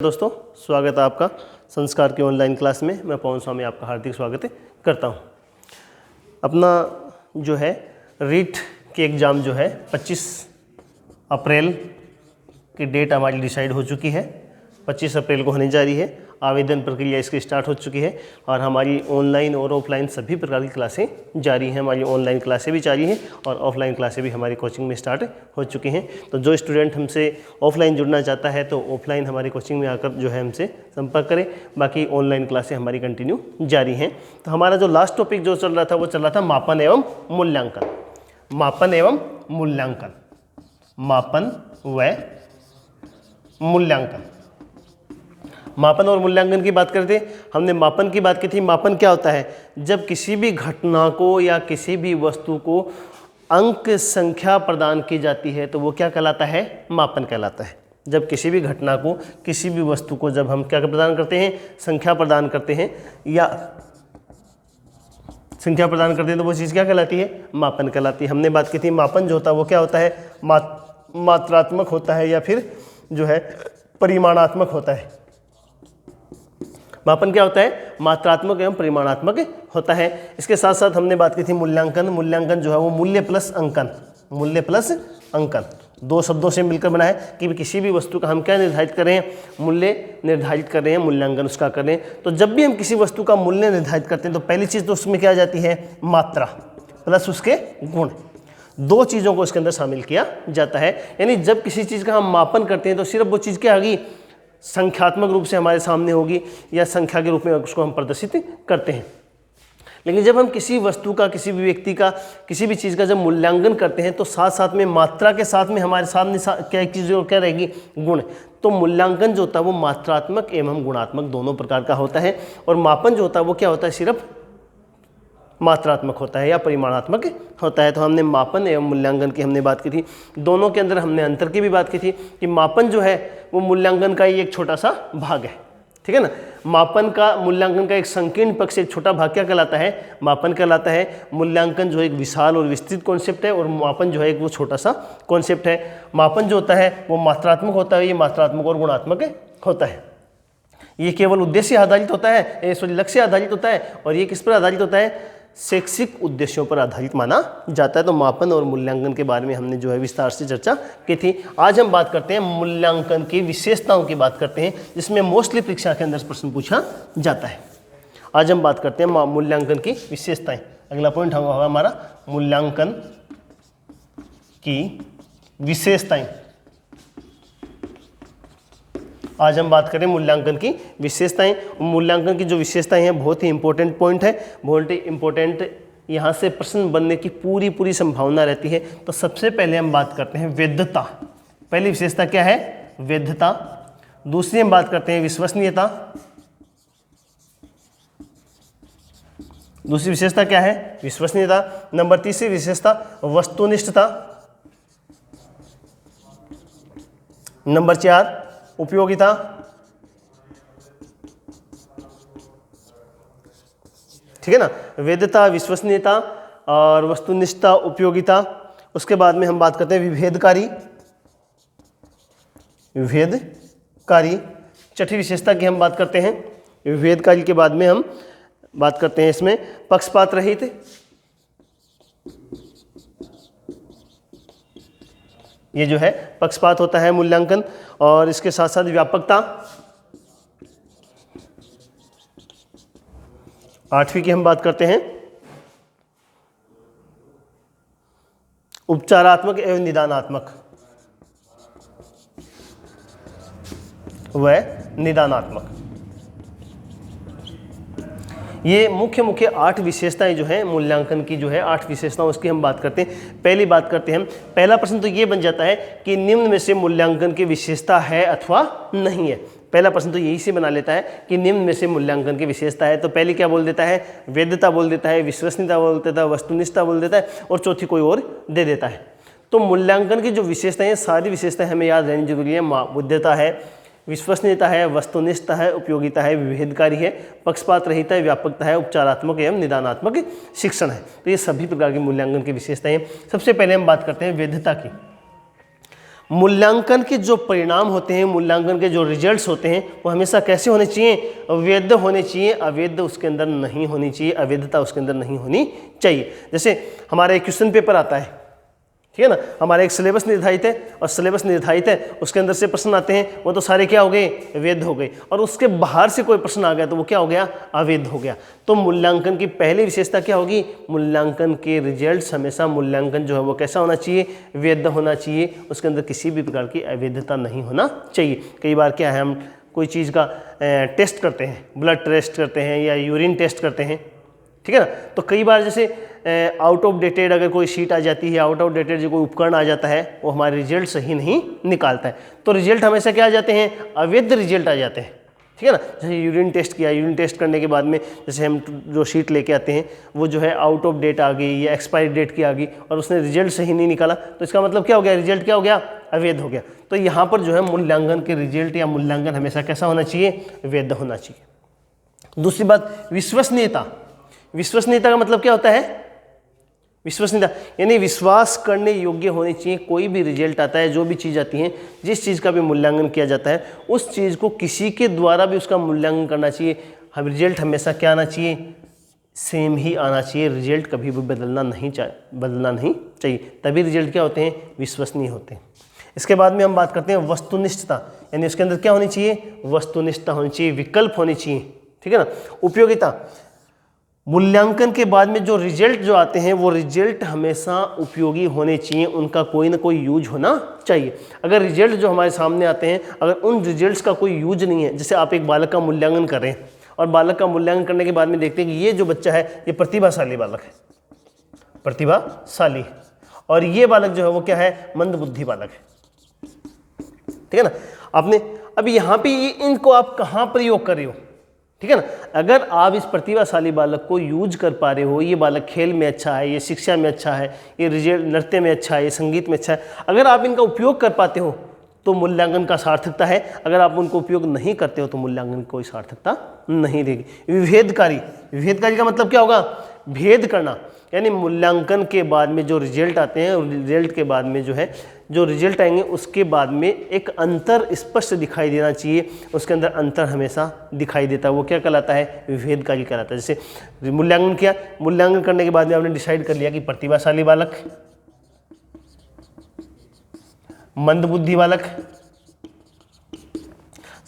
दोस्तों, स्वागत है आपका संस्कार की ऑनलाइन क्लास में। मैं पवन स्वामी आपका हार्दिक स्वागत करता हूं। अपना जो है रीट की एग्ज़ाम जो है 25 अप्रैल की डेट हमारी डिसाइड हो चुकी है। 25 अप्रैल को होने जा रही है। आवेदन प्रक्रिया इसकी स्टार्ट हो चुकी है और हमारी ऑनलाइन और ऑफलाइन सभी प्रकार की क्लासें जारी हैं। हमारी ऑनलाइन क्लासें भी जारी हैं और ऑफलाइन क्लासें भी हमारी कोचिंग में स्टार्ट हो चुकी हैं। तो जो स्टूडेंट हमसे ऑफलाइन जुड़ना चाहता है तो ऑफलाइन हमारी कोचिंग में आकर जो है हमसे संपर्क करें। बाकी ऑनलाइन क्लासें हमारी कंटिन्यू जारी हैं। तो हमारा जो लास्ट टॉपिक जो चल रहा था वो चल रहा था मापन एवं मूल्यांकन। मापन एवं मूल्यांकन, मापन व मूल्यांकन। मापन और मूल्यांकन की बात करते हमने मापन की बात की थी। मापन क्या होता है? जब किसी भी घटना को या किसी भी वस्तु को अंक संख्या प्रदान की जाती है तो वो क्या कहलाता है? मापन कहलाता है। जब किसी भी घटना को, किसी भी वस्तु को जब हम क्या प्रदान करते हैं? संख्या प्रदान करते हैं या संख्या प्रदान करते हैं तो वो चीज़ क्या कहलाती है? मापन कहलाती है। हमने बात की थी मापन जो होता है वो क्या होता है? मात्रात्मक होता है या फिर जो है परिमाणात्मक होता है। मापन क्या होता है? मात्रात्मक एवं परिमाणात्मक होता है। इसके साथ साथ हमने बात की थी मूल्यांकन। मूल्यांकन जो है वो मूल्य प्लस अंकन, मूल्य प्लस अंकन दो शब्दों से मिलकर बना है कि किसी भी वस्तु का हम क्या निर्धारित कर रहे हैं? मूल्य निर्धारित कर रहे हैं, मूल्यांकन उसका कर रहे हैं। तो जब भी हम किसी वस्तु का मूल्य निर्धारित करते हैं तो पहली चीज़ तो उसमें क्या आ जाती है? मात्रा प्लस उसके गुण। दो चीज़ों को इसके अंदर शामिल किया जाता है। यानी जब किसी चीज़ का हम मापन करते हैं तो सिर्फ वो चीज़ क्या आ गई? संख्यात्मक रूप से हमारे सामने होगी या संख्या के रूप में उसको हम प्रदर्शित करते हैं। लेकिन जब हम किसी वस्तु का, किसी भी व्यक्ति का, किसी भी चीज़ का जब मूल्यांकन करते हैं तो साथ साथ में मात्रा के साथ में हमारे सामने क्या एक चीज़ क्या रहेगी? गुण। तो मूल्यांकन जो होता है वो मात्रात्मक एवं गुणात्मक दोनों प्रकार का होता है और मापन जो होता है वो क्या होता है? सिर्फ मात्रात्मक होता है या परिमाणात्मक होता है। तो हमने मापन एवं मूल्यांकन की हमने बात की थी। दोनों के अंदर हमने अंतर की भी बात की थी कि मापन जो है वो मूल्यांकन का ही एक छोटा सा भाग है। ठीक है ना? मापन का, मूल्यांकन का एक संकीर्ण पक्ष, एक छोटा भाग क्या कहलाता है? मापन कहलाता है। मूल्यांकन जो एक विशाल और विस्तृत कॉन्सेप्ट है और मापन जो है एक वो छोटा सा कॉन्सेप्ट है। मापन जो होता है वो मात्रात्मक होता है, ये मात्रात्मक और गुणात्मक होता है। ये केवल उद्देश्य आधारित होता है, लक्ष्य आधारित होता है और ये किस पर आधारित होता है? शैक्षिक उद्देश्यों पर आधारित माना जाता है। तो मापन और मूल्यांकन के बारे में हमने जो है विस्तार से चर्चा की थी। आज हम बात करते हैं मूल्यांकन की विशेषताओं की बात करते हैं, जिसमें मोस्टली परीक्षा के अंदर प्रश्न पूछा जाता है। आज हम बात करते हैं मूल्यांकन की विशेषताएं। अगला पॉइंट होगा हमारा मूल्यांकन की विशेषताएं। आज हम बात करें मूल्यांकन की विशेषताएं। मूल्यांकन की जो विशेषताएं हैं बहुत ही इंपॉर्टेंट पॉइंट है, बहुत ही इंपॉर्टेंट। यहाँ से प्रश्न बनने की पूरी संभावना रहती है। तो सबसे पहले हम बात करते हैं वैधता। पहली विशेषता क्या है? वैधता। दूसरी हम बात करते हैं विश्वसनीयता। दूसरी विशेषता क्या है? विश्वसनीयता। नंबर तीसरी विशेषता वस्तुनिष्ठता। नंबर 4 उपयोगिता। ठीक है ना? वैधता, विश्वसनीयता और वस्तुनिष्ठता, उपयोगिता। उसके बाद में हम बात करते हैं विभेदकारी। विभेदकारी छठी विशेषता की हम बात करते हैं। विभेदकारी के बाद में हम बात करते हैं इसमें पक्षपात रहित। ये जो है पक्षपात होता है मूल्यांकन। और इसके साथ साथ व्यापकता। 8वीं की हम बात करते हैं उपचारात्मक एवं निदानात्मक व निदानात्मक। ये मुख्य 8 विशेषताएं जो हैं मूल्यांकन की, जो है 8 विशेषताओं, उसकी हम बात करते हैं। पहली बात करते हैं हम, पहला प्रश्न तो ये बन जाता है कि निम्न में से मूल्यांकन की विशेषता है अथवा नहीं है। पहला प्रश्न तो यही से बना लेता है कि निम्न में से मूल्यांकन की विशेषता है। तो पहली क्या बोल देता है? वैधता बोल देता है, विश्वसनीयता बोल देता है, वस्तुनिष्ठता बोल देता है और चौथी कोई और दे देता है। तो मूल्यांकन की जो विशेषताएं, सारी विशेषताएं हमें याद रहनी जरूरी है। वैधता है, विश्वसनीयता है, वस्तुनिष्ठता है, उपयोगिता है, विभेदकारी है, पक्षपात रहित है, व्यापकता है, उपचारात्मक एवं निदानात्मक शिक्षण है। तो ये सभी प्रकार की मूल्यांकन की विशेषताएं हैं। सबसे पहले हम बात करते हैं वैधता की। मूल्यांकन के जो परिणाम होते हैं, मूल्यांकन के जो रिजल्ट्स होते हैं, वो हमेशा कैसे होने चाहिए? वैध होने चाहिए, अवैध उसके अंदर नहीं होनी चाहिए, अवैधता उसके अंदर नहीं होनी चाहिए। जैसे हमारा एक क्वेश्चन पेपर आता है, ठीक है ना, हमारा एक सिलेबस निर्धारित है और सिलेबस निर्धारित है, उसके अंदर से प्रश्न आते हैं, वो तो सारे क्या हो गए? वैध हो गए। और उसके बाहर से कोई प्रश्न आ गया तो वो क्या हो गया? अवैध हो गया। तो मूल्यांकन की पहली विशेषता क्या होगी? मूल्यांकन के रिजल्ट्स हमेशा, मूल्यांकन जो है वो कैसा होना चाहिए? वैध होना चाहिए, उसके अंदर किसी भी प्रकार की अवैधता नहीं होना चाहिए। कई बार क्या है, हम कोई चीज़ का टेस्ट करते हैं, ब्लड टेस्ट करते हैं या यूरिन टेस्ट करते हैं, ठीक है ना, तो कई बार जैसे आउट ऑफ डेटेड अगर कोई शीट आ जाती है, आउट ऑफ डेटेड जो कोई उपकरण आ जाता है, वो हमारे रिजल्ट सही नहीं निकालता है, तो रिजल्ट हमेशा क्या आ जाते हैं? अवैध रिजल्ट आ जाते हैं, ठीक है ना। जैसे यूरिन टेस्ट किया, यूरिन टेस्ट करने के बाद में जैसे हम जो शीट लेके आते हैं वो जो है आउट ऑफ डेट आ गई या एक्सपायरी डेट की आ गई और उसने रिजल्ट सही नहीं निकाला, तो इसका मतलब क्या हो गया? रिजल्ट क्या हो गया? अवैध हो गया। तो यहाँ पर जो है मूल्यांकन के रिजल्ट या मूल्यांकन हमेशा कैसा होना चाहिए? वैध होना चाहिए। दूसरी बात, विश्वसनीयता। विश्वसनीयता का मतलब क्या होता है? विश्वसनीयता यानी विश्वास करने योग्य होनी चाहिए। कोई भी रिजल्ट आता है, जो भी चीज़ आती है, जिस चीज़ का भी मूल्यांकन किया जाता है, उस चीज़ को किसी के द्वारा भी उसका मूल्यांकन करना चाहिए। हम रिजल्ट हमेशा क्या आना चाहिए? सेम ही आना चाहिए। रिजल्ट कभी भी बदलना नहीं चाहिए। तभी रिजल्ट क्या होते हैं? विश्वसनीय होते हैं। इसके बाद में हम बात करते हैं वस्तुनिष्ठता, यानी उसके अंदर क्या होनी चाहिए? वस्तुनिष्ठता होनी चाहिए, विकल्प होनी चाहिए, ठीक है ना। उपयोगिता, मूल्यांकन के बाद में जो रिजल्ट जो आते हैं वो रिजल्ट हमेशा उपयोगी होने चाहिए, उनका कोई ना कोई यूज होना चाहिए। अगर रिजल्ट जो हमारे सामने आते हैं, अगर उन रिजल्ट्स का कोई यूज नहीं है, जैसे आप एक बालक का मूल्यांकन कर रहे हैं और बालक का मूल्यांकन करने के बाद में देखते हैं कि ये जो बच्चा है ये प्रतिभाशाली बालक है, प्रतिभाशाली, और ये बालक जो है वो क्या है? मंदबुद्धि बालक है, ठीक है ना। आपने अब यहाँ पे इनको आप कहाँ प्रयोग कर रहे हो, ठीक है ना। अगर आप इस प्रतिभाशाली बालक को यूज कर पा रहे हो, ये बालक खेल में अच्छा है, ये शिक्षा में अच्छा है, ये रिजल्ट नृत्य में अच्छा है, ये संगीत में अच्छा है, अगर आप इनका उपयोग कर पाते हो तो मूल्यांकन का सार्थकता है। अगर आप उनको उपयोग नहीं करते हो तो मूल्यांकन की कोई सार्थकता नहीं रहेगी। विभेदकारी, विभेदकारी का मतलब क्या होगा? भेद करना, यानी मूल्यांकन के बाद में जो रिजल्ट आते हैं, रिजल्ट के बाद में जो है जो रिजल्ट आएंगे उसके बाद में एक अंतर स्पष्ट दिखाई देना चाहिए, उसके अंदर अंतर हमेशा दिखाई देता है, वो क्या कहलाता है? विभेदकारी कहलाता है। जैसे मूल्यांकन किया, मूल्यांकन करने के बाद में आपने डिसाइड कर लिया कि प्रतिभाशाली बालक, मंदबुद्धि बालक,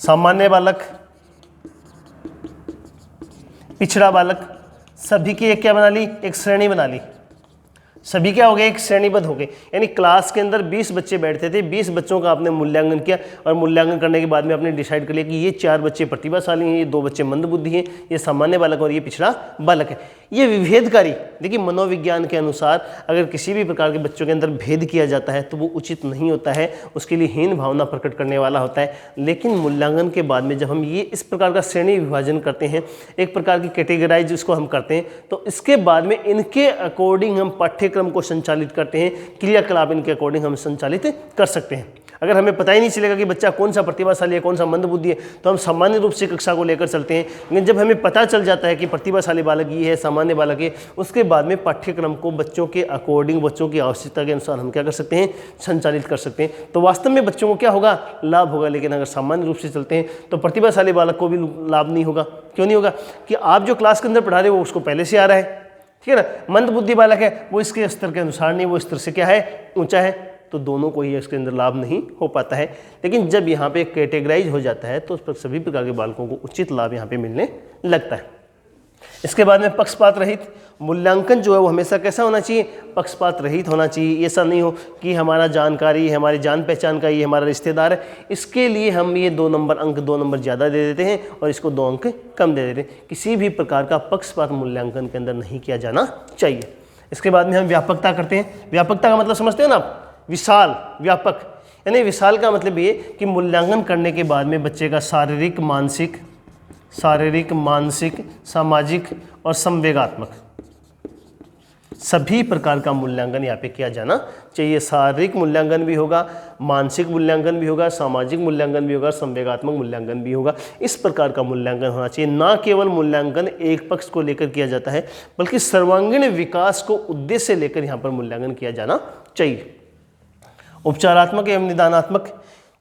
सामान्य बालक, पिछड़ा बालक, सभी की एक क्या बना ली? एक श्रेणी बना ली। सभी क्या हो गए? एक श्रेणीबद्ध हो गए। यानी क्लास के अंदर 20 बच्चे बैठते थे, 20 बच्चों का आपने मूल्यांकन किया और मूल्यांकन करने के बाद में आपने डिसाइड कर लिया कि ये 4 बच्चे प्रतिभाशाली हैं, ये 2 बच्चे मंदबुद्धि हैं, ये सामान्य बालक और ये पिछड़ा बालक है। ये विभेदकारी, देखिए मनोविज्ञान के अनुसार अगर किसी भी प्रकार के बच्चों के अंदर भेद किया जाता है तो वो उचित नहीं होता है, उसके लिए हीन भावना प्रकट करने वाला होता है। लेकिन मूल्यांकन के बाद में जब हम ये इस प्रकार का श्रेणी विभाजन करते हैं, एक प्रकार की कैटेगराइज जिसको हम करते हैं, तो इसके बाद में इनके अकॉर्डिंग हम पाठ्यक्रम को संचालित करते हैं, क्रियाकलाप इनके अकॉर्डिंग हम संचालित कर सकते हैं। अगर हमें पता ही नहीं चलेगा कि बच्चा कौन सा प्रतिभाशाली है, कौन सा मंदबुद्धि है, तो हम सामान्य रूप से कक्षा को लेकर चलते हैं। लेकिन जब हमें पता चल जाता है कि प्रतिभाशाली बालक ये है, सामान्य बालक है, उसके बाद में पाठ्यक्रम को बच्चों के अकॉर्डिंग, बच्चों की आवश्यकता के अनुसार हम क्या कर सकते हैं? संचालित कर सकते हैं। तो वास्तव में बच्चों को क्या होगा? लाभ होगा। लेकिन अगर सामान्य रूप से चलते हैं तो प्रतिभाशाली बालक को भी लाभ नहीं होगा। क्यों नहीं होगा? कि आप जो क्लास के अंदर पढ़ा रहे हो उसको पहले से आ रहा है, ठीक है ना। मंदबुद्धि बालक है, वो इसके स्तर के अनुसार नहीं, वो स्तर से क्या है? ऊंचा है, तो दोनों को ही इसके अंदर लाभ नहीं हो पाता है। लेकिन जब यहाँ पे कैटेगराइज हो जाता है तो उस पर सभी प्रकार के बालकों को उचित लाभ यहाँ पे मिलने लगता है। इसके बाद में पक्षपात रहित मूल्यांकन जो है वो हमेशा कैसा होना चाहिए? पक्षपात रहित होना चाहिए। ऐसा नहीं हो कि हमारा जानकारी है, हमारी जान पहचान का ये हमारा रिश्तेदार है, इसके लिए हम ये 2 नंबर अंक 2 नंबर ज़्यादा दे देते हैं और इसको 2 अंक कम दे देते हैं। किसी भी प्रकार का पक्षपात मूल्यांकन के अंदर नहीं किया जाना चाहिए। इसके बाद में हम व्यापकता करते हैं। व्यापकता का मतलब समझते हो ना आप? विशाल, व्यापक, यानी विशाल का मतलब ये कि मूल्यांकन करने के बाद में बच्चे का शारीरिक, मानसिक, सामाजिक और संवेगात्मक सभी प्रकार का मूल्यांकन यहाँ पे किया जाना चाहिए। शारीरिक मूल्यांकन भी होगा, मानसिक मूल्यांकन भी होगा, सामाजिक मूल्यांकन भी होगा, संवेगात्मक मूल्यांकन भी होगा। इस प्रकार का मूल्यांकन होना चाहिए। ना केवल मूल्यांकन एक पक्ष को लेकर किया जाता है, बल्कि सर्वांगीण विकास को उद्देश्य लेकर यहाँ पर मूल्यांकन किया जाना चाहिए। उपचारात्मक एवं निदानात्मक,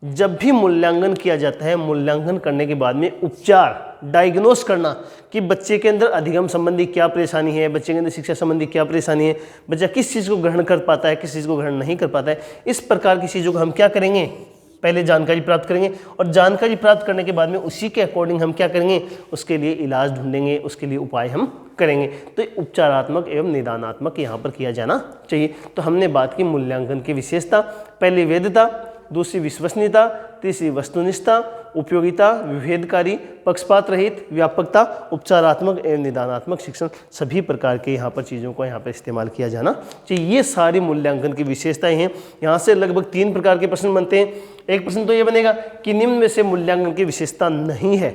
जब भी मूल्यांकन किया जाता है, मूल्यांकन करने के बाद में उपचार डायग्नोस करना कि बच्चे के अंदर अधिगम संबंधी क्या परेशानी है, बच्चे के अंदर शिक्षा संबंधी क्या परेशानी है, बच्चा किस चीज़ को ग्रहण कर पाता है, किस चीज़ को ग्रहण नहीं कर पाता है, इस प्रकार की चीज़ों को हम क्या करेंगे, पहले जानकारी प्राप्त करेंगे और जानकारी प्राप्त करने के बाद में उसी के अकॉर्डिंग हम क्या करेंगे, उसके लिए इलाज ढूंढेंगे, उसके लिए उपाय हम करेंगे। तो उपचारात्मक एवं निदानात्मक यहाँ पर किया जाना चाहिए। तो हमने बात की मूल्यांकन की विशेषता, पहली वैधता, दूसरी विश्वसनीयता, तीसरी वस्तुनिष्ठता, उपयोगिता, विभेदकारी, पक्षपात रहित, व्यापकता, उपचारात्मक एवं निदानात्मक शिक्षण, सभी प्रकार के यहाँ पर चीज़ों को यहाँ पर इस्तेमाल किया जाना चाहिए। ये सारी मूल्यांकन की विशेषताएं हैं। यहाँ से लगभग 3 प्रकार के प्रश्न बनते हैं। एक प्रश्न तो ये बनेगा कि निम्न में से मूल्यांकन की विशेषता नहीं है,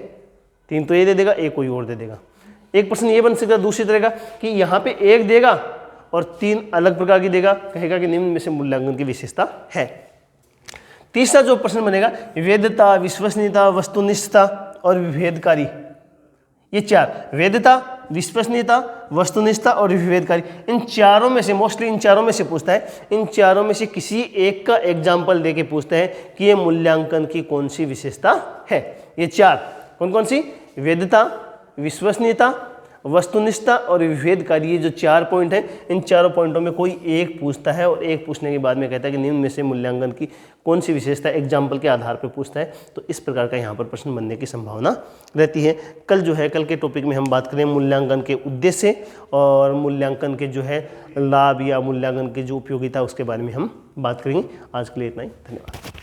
3 तो ये दे देगा, एक कोई और दे देगा। एक प्रश्न ये बन सकता है दूसरी तरह का कि यहाँ पे 1 देगा और 3 अलग प्रकार की देगा, कहेगा कि निम्न में से मूल्यांकन की विशेषता है। तीसरा जो प्रश्न बनेगा, वैधता, विश्वसनीयता, वस्तुनिष्ठता और विभेदकारी, ये 4, वैधता, विश्वसनीयता, वस्तुनिष्ठता और विभेदकारी, इन चारों में से, मोस्टली इन चारों में से पूछता है, इन चारों में से किसी एक का एग्जाम्पल देके पूछता है कि ये मूल्यांकन की कौन सी विशेषता है। ये 4 कौन कौन सी, वैधता, विश्वसनीयता, वस्तुनिष्ठता और विभेदकारी, ये जो 4 पॉइंट हैं, इन चारों पॉइंटों में कोई एक पूछता है और एक पूछने के बाद में कहता है कि निम्न में से मूल्यांकन की कौन सी विशेषता एग्जाम्पल के आधार पर पूछता है। तो इस प्रकार का यहाँ पर प्रश्न बनने की संभावना रहती है। कल जो है, कल के टॉपिक में हम बात करें मूल्यांकन के उद्देश्य और मूल्यांकन के जो है लाभ या मूल्यांकन की जो उपयोगिता, उसके बारे में हम बात करेंगे। आज के लिए इतना ही, धन्यवाद।